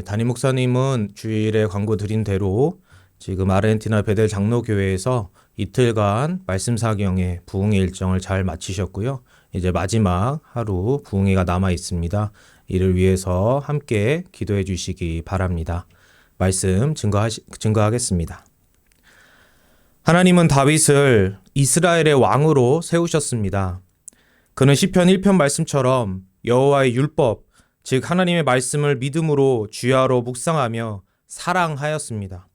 담임 목사님은 주일에 광고 드린 대로 지금 아르헨티나 베델 장로교회에서 이틀간 말씀 사경의 부흥회 일정을 잘 마치셨고요. 이제 마지막 하루 부흥회가 남아 있습니다. 이를 위해서 함께 기도해 주시기 바랍니다. 말씀 증거하겠습니다. 하나님은 다윗을 이스라엘의 왕으로 세우셨습니다. 그는 시편 1편 말씀처럼 여호와의 율법, 즉 하나님의 말씀을 믿음으로 주야로 묵상하며 사랑하였습니다.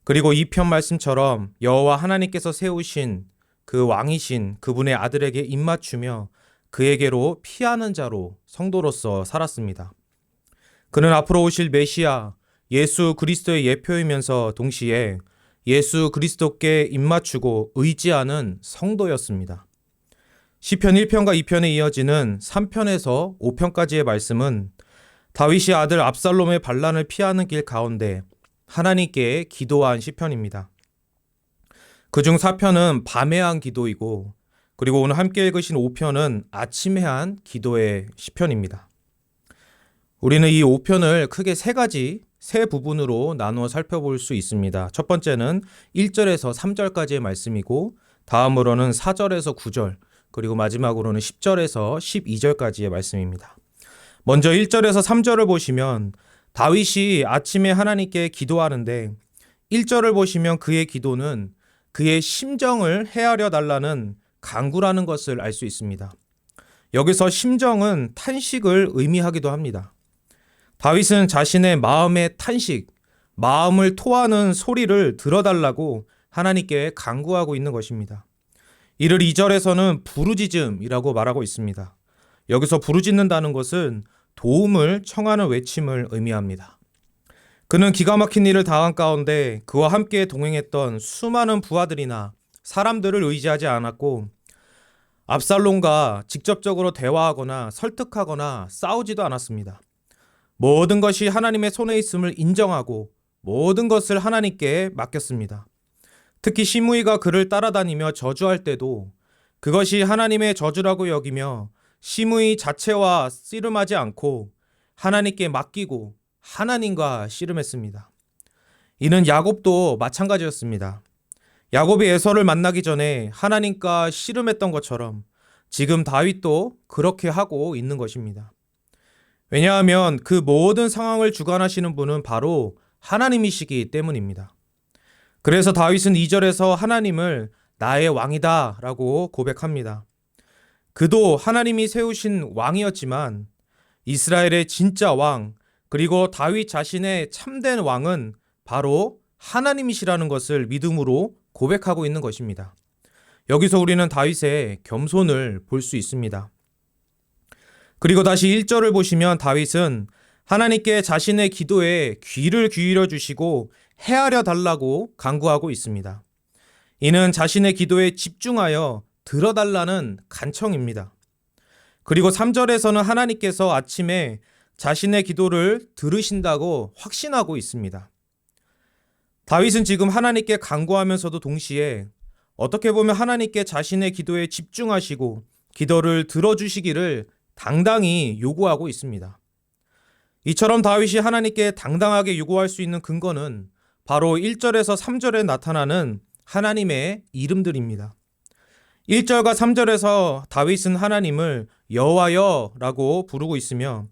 그리고 2편 말씀처럼 여호와 하나님께서 세우신 그 왕이신 그분의 아들에게 입맞추며 그에게로 피하는 자로 성도로서 살았습니다. 그는 앞으로 오실 메시아 예수 그리스도의 예표이면서 동시에 예수 그리스도께 입맞추고 의지하는 성도였습니다. 시편 1편과 2편에 이어지는 3편에서 5편까지의 말씀은 다윗이 아들 압살롬의 반란을 피하는 길 가운데 하나님께 기도한 시편입니다. 그중 4편은 밤에 한 기도이고 그리고 오늘 함께 읽으신 5편은 아침에 한 기도의 시편입니다. 우리는 이 5편을 크게 세 부분으로 나누어 살펴볼 수 있습니다. 첫 번째는 1절에서 3절까지의 말씀이고 다음으로는 4절에서 9절 그리고 마지막으로는 10절에서 12절까지의 말씀입니다. 먼저 1절에서 3절을 보시면 다윗이 아침에 하나님께 기도하는데 1절을 보시면 그의 기도는 그의 심정을 헤아려 달라는 간구라는 것을 알 수 있습니다. 여기서 심정은 탄식을 의미하기도 합니다. 다윗은 자신의 마음의 탄식, 마음을 토하는 소리를 들어달라고 하나님께 간구하고 있는 것입니다. 이를 2절에서는 부르짖음이라고 말하고 있습니다. 여기서 부르짖는다는 것은 도움을 청하는 외침을 의미합니다. 그는 기가 막힌 일을 당한 가운데 그와 함께 동행했던 수많은 부하들이나 사람들을 의지하지 않았고 압살롬과 직접적으로 대화하거나 설득하거나 싸우지도 않았습니다. 모든 것이 하나님의 손에 있음을 인정하고 모든 것을 하나님께 맡겼습니다. 특히 시므이가 그를 따라다니며 저주할 때도 그것이 하나님의 저주라고 여기며 시므이 자체와 씨름하지 않고 하나님께 맡기고 하나님과 씨름했습니다. 이는 야곱도 마찬가지였습니다. 야곱이 에서를 만나기 전에 하나님과 씨름했던 것처럼 지금 다윗도 그렇게 하고 있는 것입니다. 왜냐하면 그 모든 상황을 주관하시는 분은 바로 하나님이시기 때문입니다. 그래서 다윗은 2절에서 하나님을 나의 왕이다 라고 고백합니다. 그도 하나님이 세우신 왕이었지만 이스라엘의 진짜 왕 그리고 다윗 자신의 참된 왕은 바로 하나님이시라는 것을 믿음으로 고백하고 있는 것입니다. 여기서 우리는 다윗의 겸손을 볼 수 있습니다. 그리고 다시 1절을 보시면 다윗은 하나님께 자신의 기도에 귀를 기울여 주시고 헤아려 달라고 간구하고 있습니다. 이는 자신의 기도에 집중하여 들어달라는 간청입니다. 그리고 3절에서는 하나님께서 아침에 자신의 기도를 들으신다고 확신하고 있습니다. 다윗은 지금 하나님께 간구하면서도 동시에 어떻게 보면 하나님께 자신의 기도에 집중하시고 기도를 들어주시기를 당당히 요구하고 있습니다. 이처럼 다윗이 하나님께 당당하게 요구할 수 있는 근거는 바로 1절에서 3절에 나타나는 하나님의 이름들입니다. 1절과 3절에서 다윗은 하나님을 여호와여라고 부르고 있으며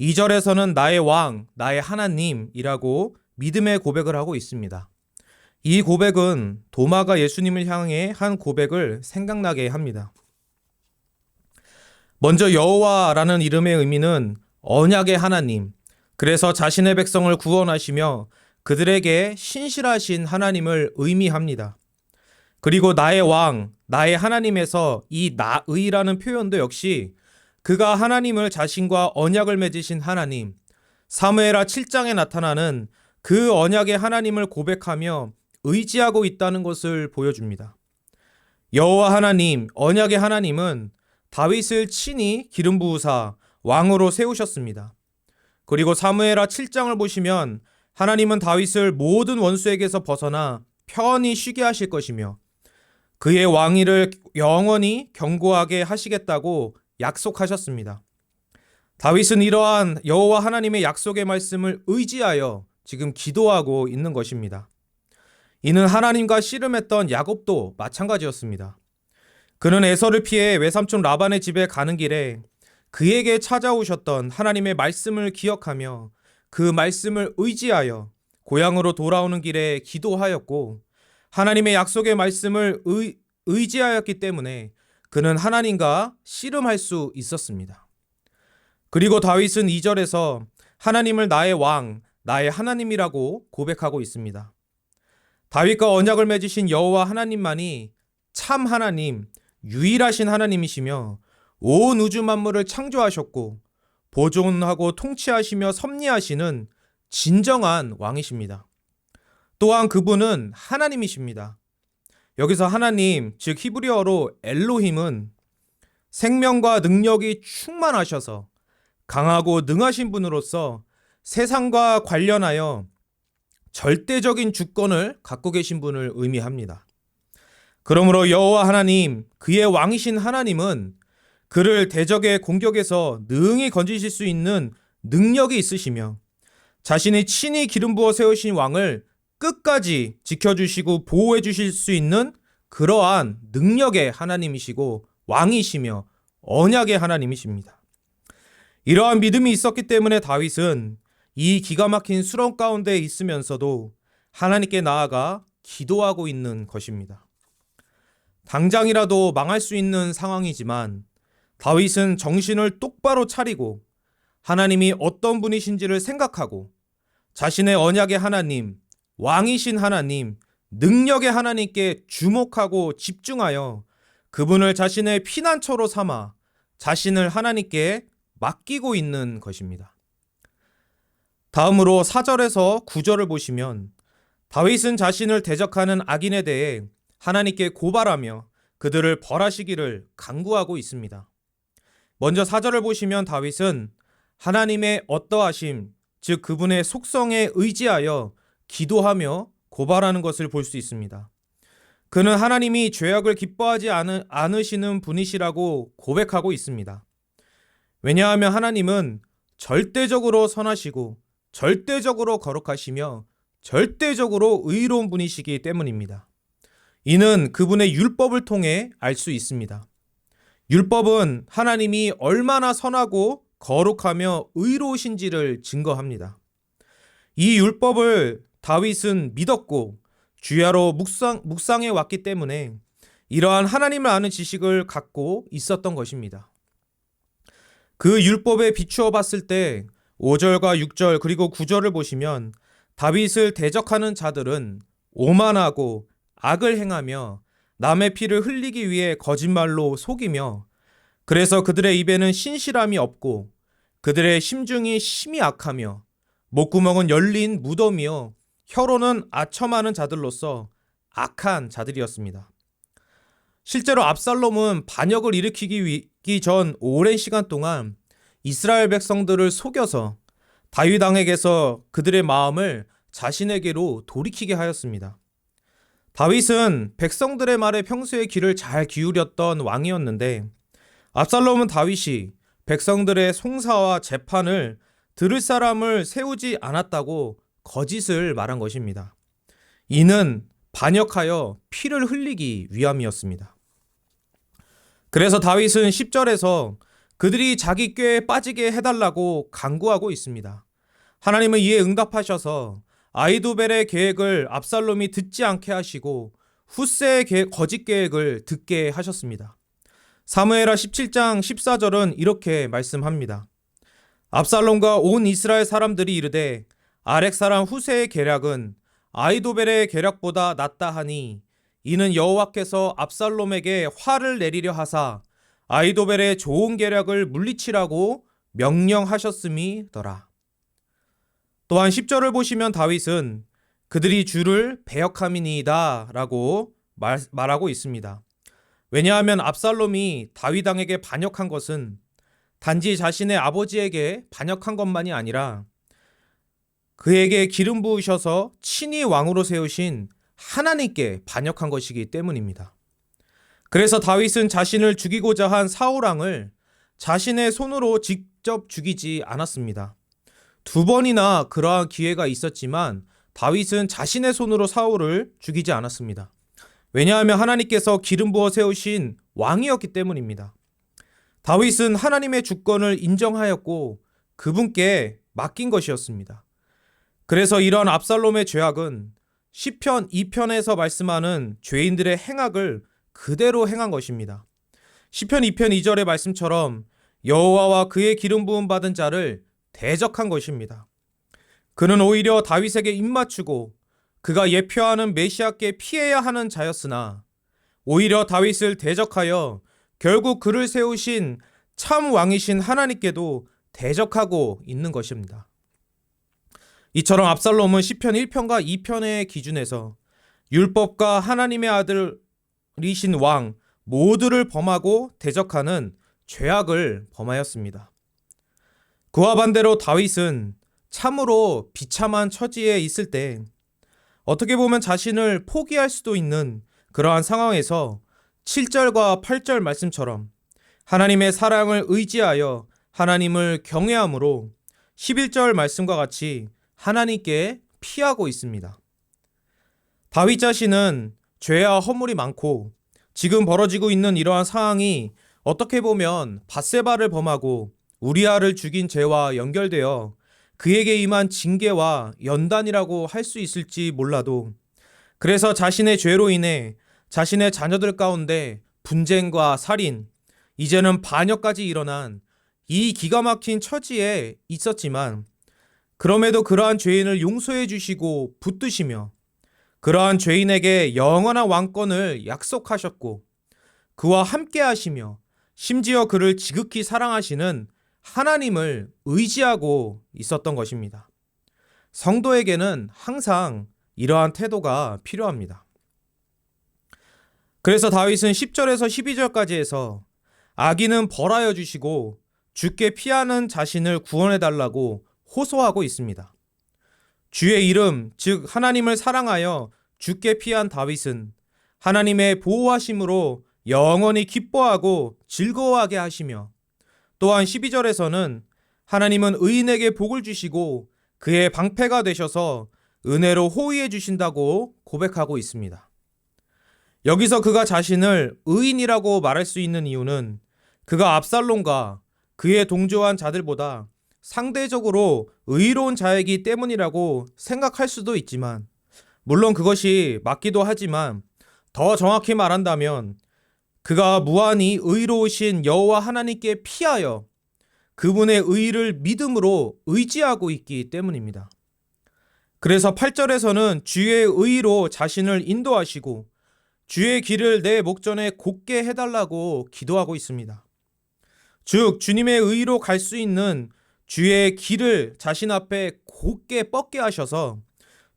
2절에서는 나의 왕, 나의 하나님이라고 믿음의 고백을 하고 있습니다. 이 고백은 도마가 예수님을 향해 한 고백을 생각나게 합니다. 먼저 여호와라는 이름의 의미는 언약의 하나님, 그래서 자신의 백성을 구원하시며 그들에게 신실하신 하나님을 의미합니다. 그리고 나의 왕, 나의 하나님에서 이 나의라는 표현도 역시 그가 하나님을 자신과 언약을 맺으신 하나님, 사무엘하 7장에 나타나는 그 언약의 하나님을 고백하며 의지하고 있다는 것을 보여줍니다. 여호와 하나님, 언약의 하나님은 다윗을 친히 기름 부으사 왕으로 세우셨습니다. 그리고 사무엘하 7장을 보시면 하나님은 다윗을 모든 원수에게서 벗어나 편히 쉬게 하실 것이며 그의 왕위를 영원히 견고하게 하시겠다고 약속하셨습니다. 다윗은 이러한 여호와 하나님의 약속의 말씀을 의지하여 지금 기도하고 있는 것입니다. 이는 하나님과 씨름했던 야곱도 마찬가지였습니다. 그는 에서를 피해 외삼촌 라반의 집에 가는 길에 그에게 찾아오셨던 하나님의 말씀을 기억하며 그 말씀을 의지하여 고향으로 돌아오는 길에 기도하였고, 하나님의 약속의 말씀을 의지하였기 때문에 그는 하나님과 씨름할 수 있었습니다. 그리고 다윗은 2절에서 하나님을 나의 왕, 나의 하나님이라고 고백하고 있습니다. 다윗과 언약을 맺으신 여호와 하나님만이 참 하나님, 유일하신 하나님이시며 온 우주 만물을 창조하셨고 보존하고 통치하시며 섭리하시는 진정한 왕이십니다. 또한 그분은 하나님이십니다. 여기서 하나님, 즉 히브리어로 엘로힘은 생명과 능력이 충만하셔서 강하고 능하신 분으로서 세상과 관련하여 절대적인 주권을 갖고 계신 분을 의미합니다. 그러므로 여호와 하나님, 그의 왕이신 하나님은 그를 대적의 공격에서 능히 건지실 수 있는 능력이 있으시며 자신이 친히 기름 부어 세우신 왕을 끝까지 지켜주시고 보호해 주실 수 있는 그러한 능력의 하나님이시고 왕이시며 언약의 하나님이십니다. 이러한 믿음이 있었기 때문에 다윗은 이 기가 막힌 수렁 가운데 있으면서도 하나님께 나아가 기도하고 있는 것입니다. 당장이라도 망할 수 있는 상황이지만 다윗은 정신을 똑바로 차리고 하나님이 어떤 분이신지를 생각하고 자신의 언약의 하나님, 왕이신 하나님, 능력의 하나님께 주목하고 집중하여 그분을 자신의 피난처로 삼아 자신을 하나님께 맡기고 있는 것입니다. 다음으로 4절에서 9절을 보시면 다윗은 자신을 대적하는 악인에 대해 하나님께 고발하며 그들을 벌하시기를 간구하고 있습니다. 먼저 4절을 보시면 다윗은 하나님의 어떠하심, 즉 그분의 속성에 의지하여 기도하며 고발하는 것을 볼 수 있습니다. 그는 하나님이 죄악을 기뻐하지 않으시는 분이시라고 고백하고 있습니다. 왜냐하면 하나님은 절대적으로 선하시고 절대적으로 거룩하시며 절대적으로 의로운 분이시기 때문입니다. 이는 그분의 율법을 통해 알 수 있습니다. 율법은 하나님이 얼마나 선하고 거룩하며 의로우신지를 증거합니다. 이 율법을 다윗은 믿었고 주야로 묵상해 왔기 때문에 이러한 하나님을 아는 지식을 갖고 있었던 것입니다. 그 율법에 비추어 봤을 때 5절과 6절 그리고 9절을 보시면 다윗을 대적하는 자들은 오만하고 악을 행하며 남의 피를 흘리기 위해 거짓말로 속이며 그래서 그들의 입에는 신실함이 없고 그들의 심중이 심히 악하며 목구멍은 열린 무덤이요 혀로는 아첨하는 자들로서 악한 자들이었습니다. 실제로 압살롬은 반역을 일으키기 전 오랜 시간 동안 이스라엘 백성들을 속여서 다윗 왕에게서 그들의 마음을 자신에게로 돌이키게 하였습니다. 다윗은 백성들의 말에 평소에 귀를 잘 기울였던 왕이었는데 압살롬은 다윗이 백성들의 송사와 재판을 들을 사람을 세우지 않았다고 거짓을 말한 것입니다. 이는 반역하여 피를 흘리기 위함이었습니다. 그래서 다윗은 10절에서 그들이 자기 꾀에 빠지게 해달라고 간구하고 있습니다. 하나님은 이에 응답하셔서 아히도벨의 계획을 압살롬이 듣지 않게 하시고 후세의 거짓 계획을 듣게 하셨습니다. 사무엘하 17장 14절은 이렇게 말씀합니다. 압살롬과 온 이스라엘 사람들이 이르되 아렉 사람 후세의 계략은 아히도벨의 계략보다 낫다 하니 이는 여호와께서 압살롬에게 화를 내리려 하사 아히도벨의 좋은 계략을 물리치라고 명령하셨음이더라. 또한 10절을 보시면 다윗은 그들이 주를 배역함이니이다 라고 말하고 있습니다. 왜냐하면 압살롬이 다윗 왕에게 반역한 것은 단지 자신의 아버지에게 반역한 것만이 아니라 그에게 기름 부으셔서 친히 왕으로 세우신 하나님께 반역한 것이기 때문입니다. 그래서 다윗은 자신을 죽이고자 한 사울 왕을 자신의 손으로 직접 죽이지 않았습니다. 두 번이나 그러한 기회가 있었지만 다윗은 자신의 손으로 사울을 죽이지 않았습니다. 왜냐하면 하나님께서 기름 부어 세우신 왕이었기 때문입니다. 다윗은 하나님의 주권을 인정하였고 그분께 맡긴 것이었습니다. 그래서 이러한 압살롬의 죄악은 시편 2편에서 말씀하는 죄인들의 행악을 그대로 행한 것입니다. 시편 2편 2절의 말씀처럼 여호와와 그의 기름 부음 받은 자를 대적한 것입니다. 그는 오히려 다윗에게 입맞추고 그가 예표하는 메시아께 피해야 하는 자였으나 오히려 다윗을 대적하여 결국 그를 세우신 참 왕이신 하나님께도 대적하고 있는 것입니다. 이처럼 압살롬은 시편 1편과 2편의 기준에서 율법과 하나님의 아들이신 왕 모두를 범하고 대적하는 죄악을 범하였습니다. 그와 반대로 다윗은 참으로 비참한 처지에 있을 때 어떻게 보면 자신을 포기할 수도 있는 그러한 상황에서 7절과 8절 말씀처럼 하나님의 사랑을 의지하여 하나님을 경외함으로 11절 말씀과 같이 하나님께 피하고 있습니다. 다윗 자신은 죄와 허물이 많고 지금 벌어지고 있는 이러한 상황이 어떻게 보면 밧세바를 범하고 우리아를 죽인 죄와 연결되어 그에게 임한 징계와 연단이라고 할 수 있을지 몰라도 그래서 자신의 죄로 인해 자신의 자녀들 가운데 분쟁과 살인, 이제는 반역까지 일어난 이 기가 막힌 처지에 있었지만 그럼에도 그러한 죄인을 용서해 주시고 붙드시며 그러한 죄인에게 영원한 왕권을 약속하셨고 그와 함께 하시며 심지어 그를 지극히 사랑하시는 하나님을 의지하고 있었던 것입니다. 성도에게는 항상 이러한 태도가 필요합니다. 그래서 다윗은 10절에서 12절까지 해서 악인은 벌하여 주시고 주께 피하는 자신을 구원해 달라고 호소하고 있습니다. 주의 이름, 즉 하나님을 사랑하여 주께 피한 다윗은 하나님의 보호하심으로 영원히 기뻐하고 즐거워하게 하시며 또한 12절에서는 하나님은 의인에게 복을 주시고 그의 방패가 되셔서 은혜로 호위해 주신다고 고백하고 있습니다. 여기서 그가 자신을 의인이라고 말할 수 있는 이유는 그가 압살롬과 그의 동조한 자들보다 상대적으로 의로운 자이기 때문이라고 생각할 수도 있지만 물론 그것이 맞기도 하지만 더 정확히 말한다면 그가 무한히 의로우신 여호와 하나님께 피하여 그분의 의를 믿음으로 의지하고 있기 때문입니다. 그래서 8절에서는 주의 의로 자신을 인도하시고 주의 길을 내 목전에 곧게 해달라고 기도하고 있습니다. 즉 주님의 의로 갈 수 있는 주의 길을 자신 앞에 곧게 뻗게 하셔서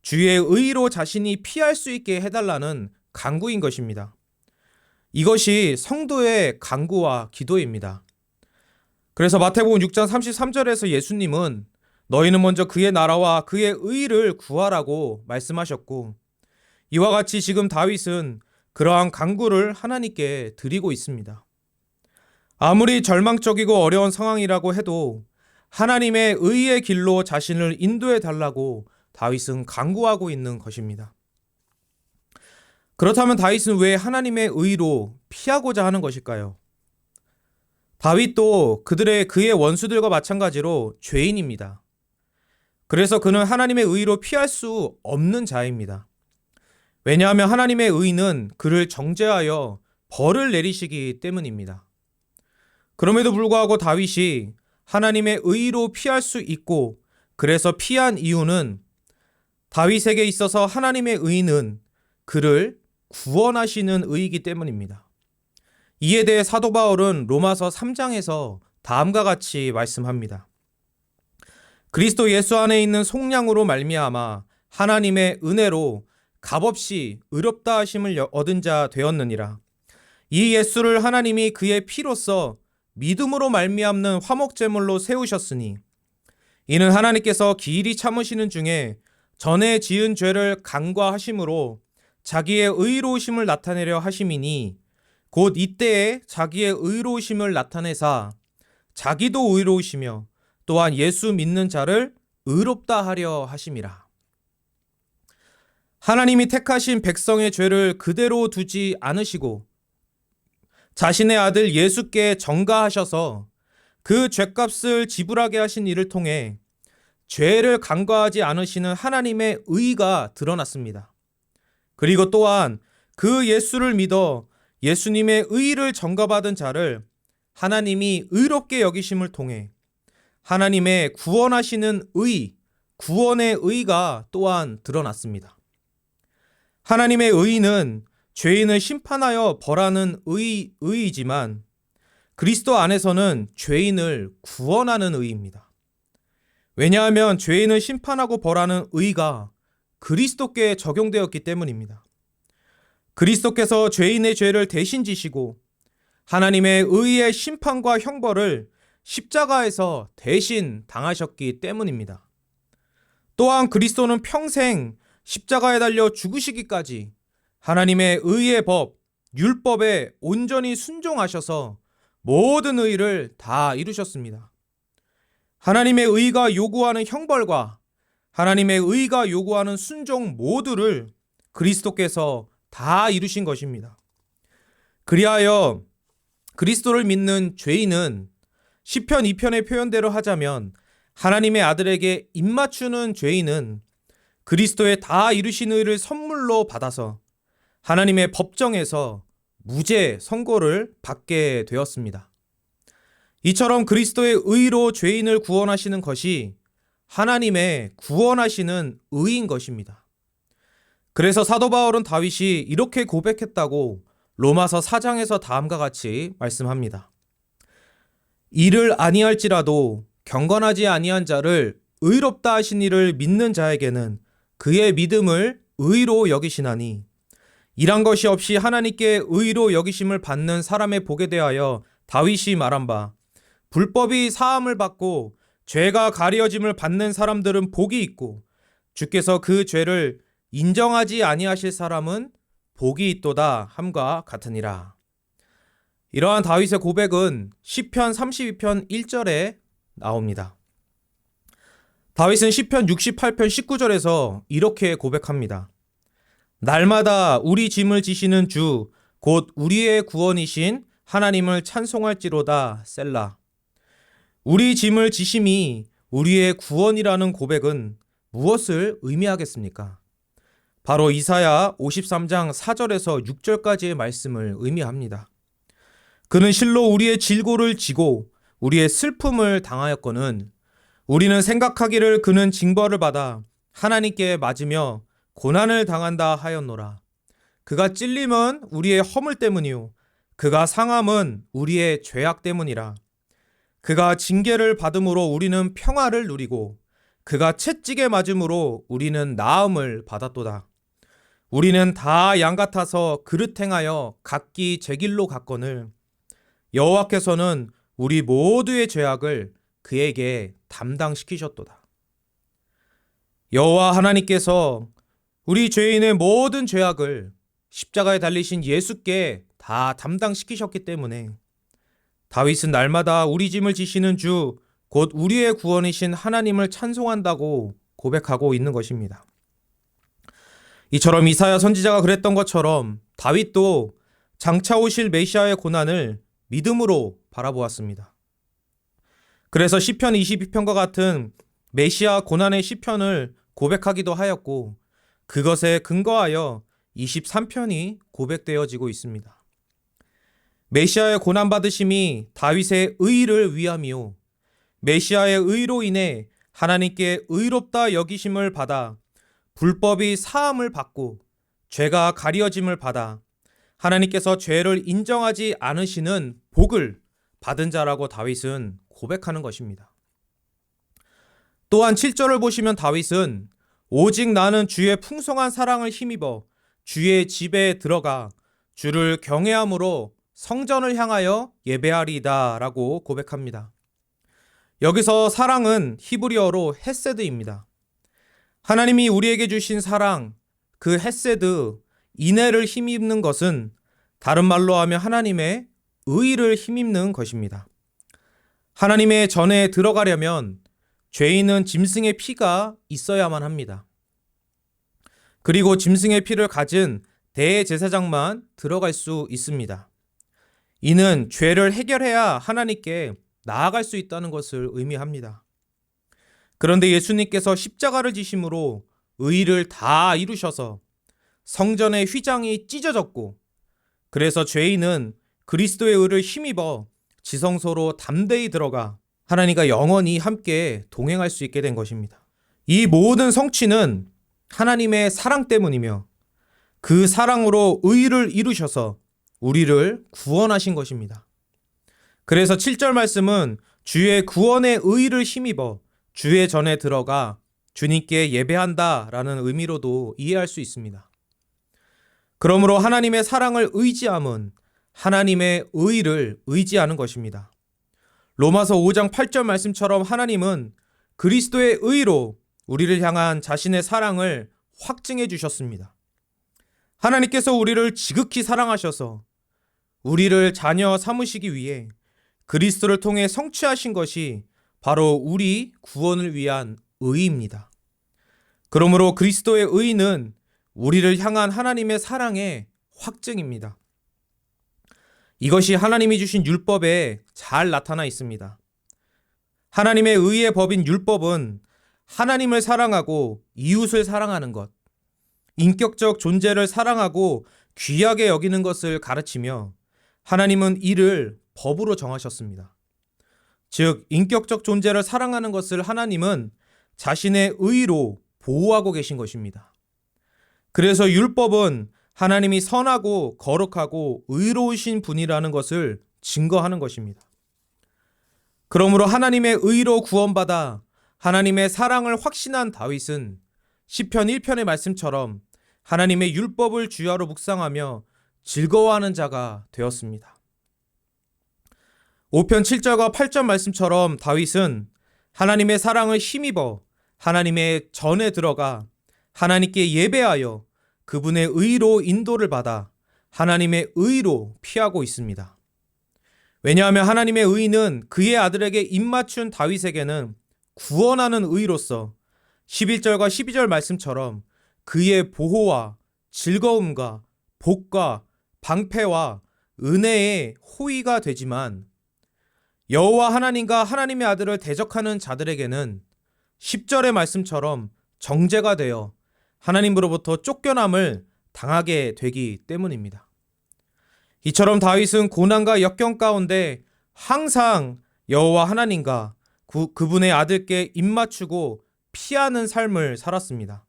주의 의로 자신이 피할 수 있게 해달라는 간구인 것입니다. 이것이 성도의 간구와 기도입니다. 그래서 마태복음 6장 33절에서 예수님은 너희는 먼저 그의 나라와 그의 의를 구하라고 말씀하셨고 이와 같이 지금 다윗은 그러한 간구를 하나님께 드리고 있습니다. 아무리 절망적이고 어려운 상황이라고 해도 하나님의 의의 길로 자신을 인도해 달라고 다윗은 간구하고 있는 것입니다. 그렇다면 다윗은 왜 하나님의 의로 피하고자 하는 것일까요? 다윗도 그의 원수들과 마찬가지로 죄인입니다. 그래서 그는 하나님의 의로 피할 수 없는 자입니다. 왜냐하면 하나님의 의는 그를 정죄하여 벌을 내리시기 때문입니다. 그럼에도 불구하고 다윗이 하나님의 의로 피할 수 있고 그래서 피한 이유는 다윗에게 있어서 하나님의 의는 그를 구원하시는 의이기 때문입니다. 이에 대해 사도 바울은 로마서 3장에서 다음과 같이 말씀합니다. 그리스도 예수 안에 있는 속량으로 말미암아 하나님의 은혜로 값없이 의롭다 하심을 얻은 자 되었느니라. 이 예수를 하나님이 그의 피로써 믿음으로 말미암는 화목제물로 세우셨으니 이는 하나님께서 길이 참으시는 중에 전에 지은 죄를 간과하심으로 자기의 의로우심을 나타내려 하심이니 곧 이때에 자기의 의로우심을 나타내사 자기도 의로우시며 또한 예수 믿는 자를 의롭다 하려 하심이라. 하나님이 택하신 백성의 죄를 그대로 두지 않으시고 자신의 아들 예수께 전가하셔서 그 죄값을 지불하게 하신 이를 통해 죄를 간과하지 않으시는 하나님의 의가 드러났습니다. 그리고 또한 그 예수를 믿어 예수님의 의를 전가받은 자를 하나님이 의롭게 여기심을 통해 하나님의 구원하시는 의, 구원의 의가 또한 드러났습니다. 하나님의 의는 죄인을 심판하여 벌하는 의이지만 그리스도 안에서는 죄인을 구원하는 의입니다. 왜냐하면 죄인을 심판하고 벌하는 의가 그리스도께 적용되었기 때문입니다. 그리스도께서 죄인의 죄를 대신 지시고 하나님의 의의 심판과 형벌을 십자가에서 대신 당하셨기 때문입니다. 또한 그리스도는 평생 십자가에 달려 죽으시기까지 하나님의 의의 법, 율법에 온전히 순종하셔서 모든 의를 다 이루셨습니다. 하나님의 의가 요구하는 형벌과 하나님의 의가 요구하는 순종 모두를 그리스도께서 다 이루신 것입니다. 그리하여 그리스도를 믿는 죄인은 시편 2편의 표현대로 하자면 하나님의 아들에게 입맞추는 죄인은 그리스도의 다 이루신 의를 선물로 받아서 하나님의 법정에서 무죄 선고를 받게 되었습니다. 이처럼 그리스도의 의로 죄인을 구원하시는 것이 하나님의 구원하시는 의인 것입니다. 그래서 사도 바울은 다윗이 이렇게 고백했다고 로마서 4장에서 다음과 같이 말씀합니다. 이를 아니할지라도 경건하지 아니한 자를 의롭다 하신 이를 믿는 자에게는 그의 믿음을 의로 여기시나니 이란 것이 없이 하나님께 의로 여기심을 받는 사람의 복에 대하여 다윗이 말한 바 불법이 사함을 받고 죄가 가려짐을 받는 사람들은 복이 있고 주께서 그 죄를 인정하지 아니하실 사람은 복이 있도다 함과 같으니라. 이러한 다윗의 고백은 시편 32편 1절에 나옵니다. 다윗은 시편 68편 19절에서 이렇게 고백합니다. 날마다 우리 짐을 지시는 주, 곧 우리의 구원이신 하나님을 찬송할지로다 셀라. 우리 짐을 지심이 우리의 구원이라는 고백은 무엇을 의미하겠습니까? 바로 이사야 53장 4절에서 6절까지의 말씀을 의미합니다. 그는 실로 우리의 질고를 지고 우리의 슬픔을 당하였거늘 우리는 생각하기를 그는 징벌을 받아 하나님께 맞으며 고난을 당한다 하였노라. 그가 찔림은 우리의 허물 때문이요 그가 상함은 우리의 죄악 때문이라. 그가 징계를 받음으로 우리는 평화를 누리고 그가 채찍에 맞음으로 우리는 나음을 받았도다. 우리는 다 양 같아서 그릇 행하여 각기 제 길로 갔거늘 여호와께서는 우리 모두의 죄악을 그에게 담당시키셨도다. 여호와 하나님께서 우리 죄인의 모든 죄악을 십자가에 달리신 예수께 다 담당시키셨기 때문에 다윗은 날마다 우리 짐을 지시는 주, 곧 우리의 구원이신 하나님을 찬송한다고 고백하고 있는 것입니다. 이처럼 이사야 선지자가 그랬던 것처럼 다윗도 장차 오실 메시아의 고난을 믿음으로 바라보았습니다. 그래서 시편 22편과 같은 메시아 고난의 시편을 고백하기도 하였고 그것에 근거하여 23편이 고백되어지고 있습니다. 메시아의 고난받으심이 다윗의 의를 위함이요 메시아의 의로 인해 하나님께 의롭다 여기심을 받아 불법이 사함을 받고 죄가 가려짐을 받아 하나님께서 죄를 인정하지 않으시는 복을 받은 자라고 다윗은 고백하는 것입니다. 또한 7절을 보시면 다윗은 오직 나는 주의 풍성한 사랑을 힘입어 주의 집에 들어가 주를 경외함으로 성전을 향하여 예배하리이다 라고 고백합니다. 여기서 사랑은 히브리어로 헤세드입니다. 하나님이 우리에게 주신 사랑, 그 헤세드, 인애를 힘입는 것은 다른 말로 하면 하나님의 의를 힘입는 것입니다. 하나님의 전에 들어가려면 죄인은 짐승의 피가 있어야만 합니다. 그리고 짐승의 피를 가진 대제사장만 들어갈 수 있습니다. 이는 죄를 해결해야 하나님께 나아갈 수 있다는 것을 의미합니다. 그런데 예수님께서 십자가를 지심으로 의를 다 이루셔서 성전의 휘장이 찢어졌고, 그래서 죄인은 그리스도의 의를 힘입어 지성소로 담대히 들어가 하나님과 영원히 함께 동행할 수 있게 된 것입니다. 이 모든 성취는 하나님의 사랑 때문이며 그 사랑으로 의를 이루셔서 우리를 구원하신 것입니다. 그래서 7절 말씀은 주의 구원의 의를 힘입어 주의 전에 들어가 주님께 예배한다 라는 의미로도 이해할 수 있습니다. 그러므로 하나님의 사랑을 의지함은 하나님의 의를 의지하는 것입니다. 로마서 5장 8절 말씀처럼 하나님은 그리스도의 의로 우리를 향한 자신의 사랑을 확증해 주셨습니다. 하나님께서 우리를 지극히 사랑하셔서 우리를 자녀 삼으시기 위해 그리스도를 통해 성취하신 것이 바로 우리 구원을 위한 의입니다. 그러므로 그리스도의 의는 우리를 향한 하나님의 사랑의 확증입니다. 이것이 하나님이 주신 율법에 잘 나타나 있습니다. 하나님의 의의 법인 율법은 하나님을 사랑하고 이웃을 사랑하는 것, 인격적 존재를 사랑하고 귀하게 여기는 것을 가르치며 하나님은 이를 법으로 정하셨습니다. 즉, 인격적 존재를 사랑하는 것을 하나님은 자신의 의로 보호하고 계신 것입니다. 그래서 율법은 하나님이 선하고 거룩하고 의로우신 분이라는 것을 증거하는 것입니다. 그러므로 하나님의 의로 구원받아 하나님의 사랑을 확신한 다윗은 시편 1편의 말씀처럼 하나님의 율법을 주야로 묵상하며 즐거워하는 자가 되었습니다. 5편 7절과 8절 말씀처럼 다윗은 하나님의 사랑을 힘입어 하나님의 전에 들어가 하나님께 예배하여 그분의 의로 인도를 받아 하나님의 의로 피하고 있습니다. 왜냐하면 하나님의 의는 그의 아들에게 입맞춘 다윗에게는 구원하는 의로서 11절과 12절 말씀처럼 그의 보호와 즐거움과 복과 방패와 은혜의 호의가 되지만 여호와 하나님과 하나님의 아들을 대적하는 자들에게는 10절의 말씀처럼 정죄가 되어 하나님으로부터 쫓겨남을 당하게 되기 때문입니다. 이처럼 다윗은 고난과 역경 가운데 항상 여호와 하나님과 그분의 아들께 입맞추고 피하는 삶을 살았습니다.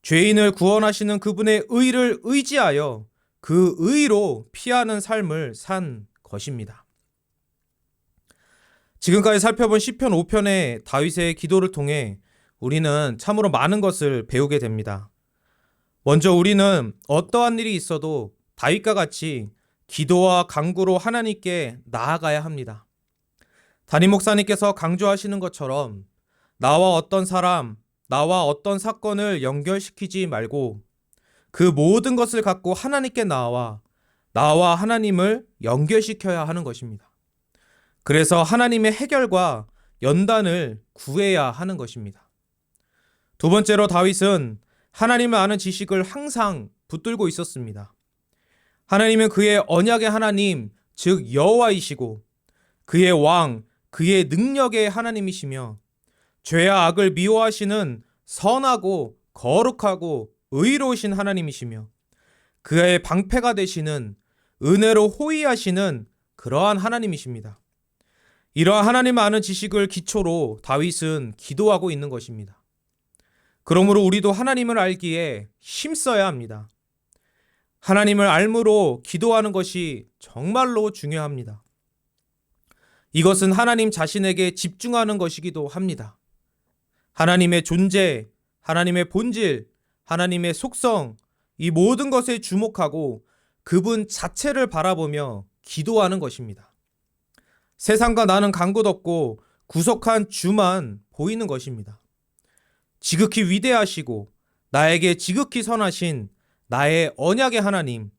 죄인을 구원하시는 그분의 의를 의지하여 그 의로 피하는 삶을 산 것입니다. 지금까지 살펴본 시편 5편의 다윗의 기도를 통해 우리는 참으로 많은 것을 배우게 됩니다. 먼저 우리는 어떠한 일이 있어도 다윗과 같이 기도와 간구로 하나님께 나아가야 합니다. 담임 목사님께서 강조하시는 것처럼 나와 어떤 사람, 나와 어떤 사건을 연결시키지 말고 그 모든 것을 갖고 하나님께 나와 하나님을 연결시켜야 하는 것입니다. 그래서 하나님의 해결과 연단을 구해야 하는 것입니다. 두 번째로 다윗은 하나님을 아는 지식을 항상 붙들고 있었습니다. 하나님은 그의 언약의 하나님, 즉 여호와이시고 그의 왕, 그의 능력의 하나님이시며 죄와 악을 미워하시는 선하고 거룩하고 의로우신 하나님이시며 그의 방패가 되시는 은혜로 호위하시는 그러한 하나님이십니다. 이러한 하나님을 아는 지식을 기초로 다윗은 기도하고 있는 것입니다. 그러므로 우리도 하나님을 알기에 힘써야 합니다. 하나님을 알므로 기도하는 것이 정말로 중요합니다. 이것은 하나님 자신에게 집중하는 것이기도 합니다. 하나님의 존재, 하나님의 본질, 하나님의 속성, 이 모든 것에 주목하고 그분 자체를 바라보며 기도하는 것입니다. 세상과 나는 간 곳 없고 구속한 주만 보이는 것입니다. 지극히 위대하시고 나에게 지극히 선하신 나의 언약의 하나님,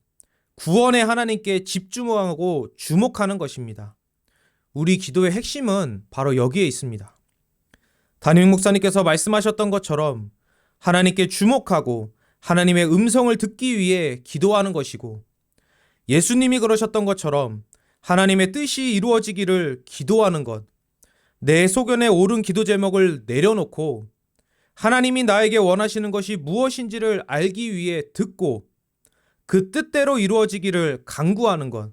구원의 하나님께 집중하고 주목하는 것입니다. 우리 기도의 핵심은 바로 여기에 있습니다. 담임 목사님께서 말씀하셨던 것처럼 하나님께 주목하고 하나님의 음성을 듣기 위해 기도하는 것이고, 예수님이 그러셨던 것처럼 하나님의 뜻이 이루어지기를 기도하는 것, 내 소견에 옳은 기도 제목을 내려놓고 하나님이 나에게 원하시는 것이 무엇인지를 알기 위해 듣고 그 뜻대로 이루어지기를 간구하는 것,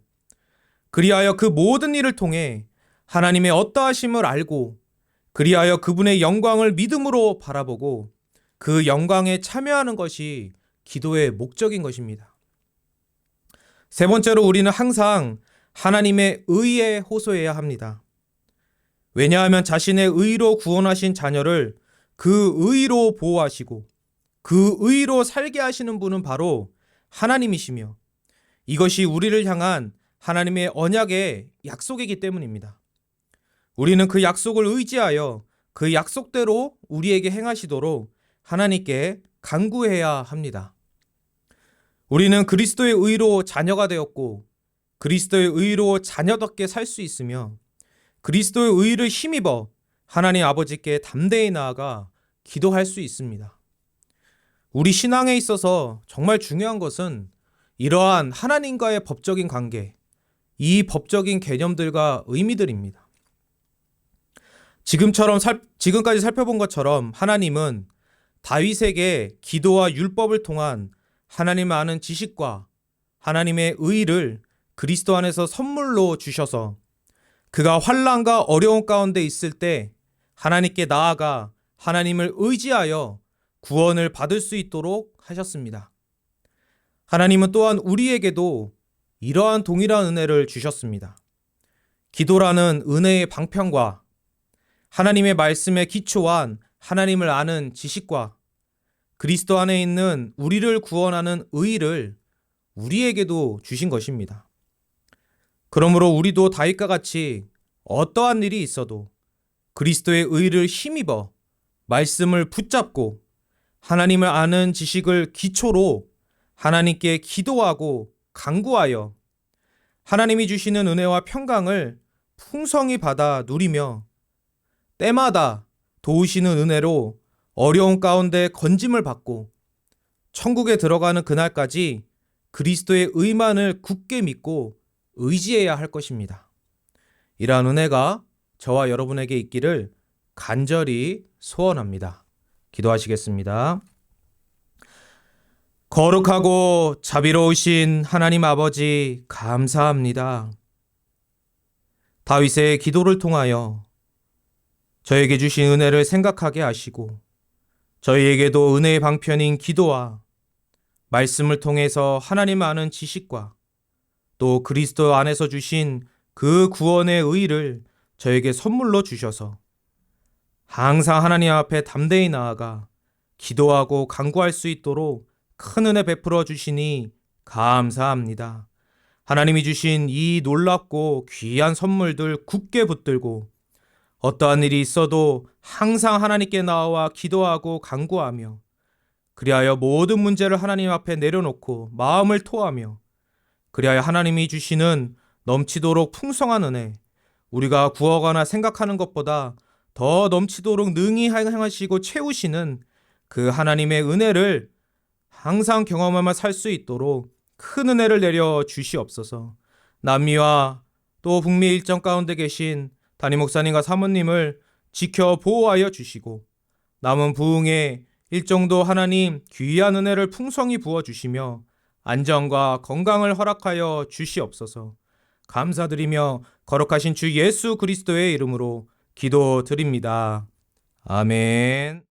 그리하여 그 모든 일을 통해 하나님의 어떠하심을 알고 그리하여 그분의 영광을 믿음으로 바라보고 그 영광에 참여하는 것이 기도의 목적인 것입니다. 세 번째로, 우리는 항상 하나님의 의에 호소해야 합니다. 왜냐하면 자신의 의로 구원하신 자녀를 그 의로 보호하시고 그 의로 살게 하시는 분은 바로 하나님이시며, 이것이 우리를 향한 하나님의 언약의 약속이기 때문입니다. 우리는 그 약속을 의지하여 그 약속대로 우리에게 행하시도록 하나님께 간구해야 합니다. 우리는 그리스도의 의로 자녀가 되었고 그리스도의 의로 자녀답게 살 수 있으며, 그리스도의 의를 힘입어 하나님 아버지께 담대히 나아가 기도할 수 있습니다. 우리 신앙에 있어서 정말 중요한 것은 이러한 하나님과의 법적인 관계, 이 법적인 개념들과 의미들입니다. 지금까지 살펴본 것처럼 하나님은 다윗에게 기도와 율법을 통한 하나님을 아는 지식과 하나님의 의를 그리스도 안에서 선물로 주셔서 그가 환난과 어려움 가운데 있을 때 하나님께 나아가 하나님을 의지하여 구원을 받을 수 있도록 하셨습니다. 하나님은 또한 우리에게도 이러한 동일한 은혜를 주셨습니다. 기도라는 은혜의 방편과 하나님의 말씀에 기초한 하나님을 아는 지식과 그리스도 안에 있는 우리를 구원하는 의를 우리에게도 주신 것입니다. 그러므로 우리도 다윗과 같이 어떠한 일이 있어도 그리스도의 의를 힘입어 말씀을 붙잡고 하나님을 아는 지식을 기초로 하나님께 기도하고 간구하여 하나님이 주시는 은혜와 평강을 풍성히 받아 누리며 때마다 도우시는 은혜로 어려운 가운데 건짐을 받고 천국에 들어가는 그날까지 그리스도의 의만을 굳게 믿고 의지해야 할 것입니다. 이러한 은혜가 저와 여러분에게 있기를 간절히 소원합니다. 기도하시겠습니다. 거룩하고 자비로우신 하나님 아버지, 감사합니다. 다윗의 기도를 통하여 저에게 주신 은혜를 생각하게 하시고 저희에게도 은혜의 방편인 기도와 말씀을 통해서 하나님 아는 지식과 또 그리스도 안에서 주신 그 구원의 의를 저에게 선물로 주셔서 항상 하나님 앞에 담대히 나아가 기도하고 간구할 수 있도록 큰 은혜 베풀어 주시니 감사합니다. 하나님이 주신 이 놀랍고 귀한 선물들 굳게 붙들고 어떠한 일이 있어도 항상 하나님께 나와 기도하고 간구하며 그리하여 모든 문제를 하나님 앞에 내려놓고 마음을 토하며 그리하여 하나님이 주시는 넘치도록 풍성한 은혜, 우리가 구하거나 생각하는 것보다 더 넘치도록 능히 행하시고 채우시는 그 하나님의 은혜를 항상 경험하며 살 수 있도록 큰 은혜를 내려 주시옵소서. 남미와 또 북미 일정 가운데 계신 담임 목사님과 사모님을 지켜 보호하여 주시고 남은 부흥의 일정도 하나님 귀한 은혜를 풍성히 부어주시며 안전과 건강을 허락하여 주시옵소서. 감사드리며 거룩하신 주 예수 그리스도의 이름으로 기도드립니다. 아멘.